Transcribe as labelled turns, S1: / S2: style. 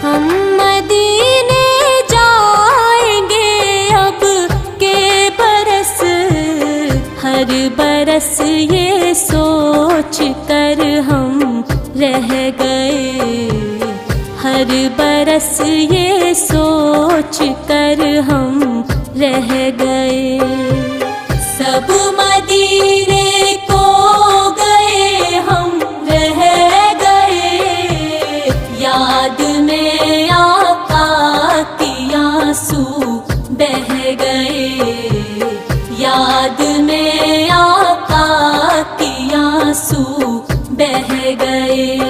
S1: हम मदीने जाएंगे अब के बरस, हर बरस ये सोच कर हम रह गए, हर बरस ये सोच कर हम रह गए। सब मदीने को गए हम रह गए, याद में आका की आंसू बह गए, याद में आका की आंसू बह गए।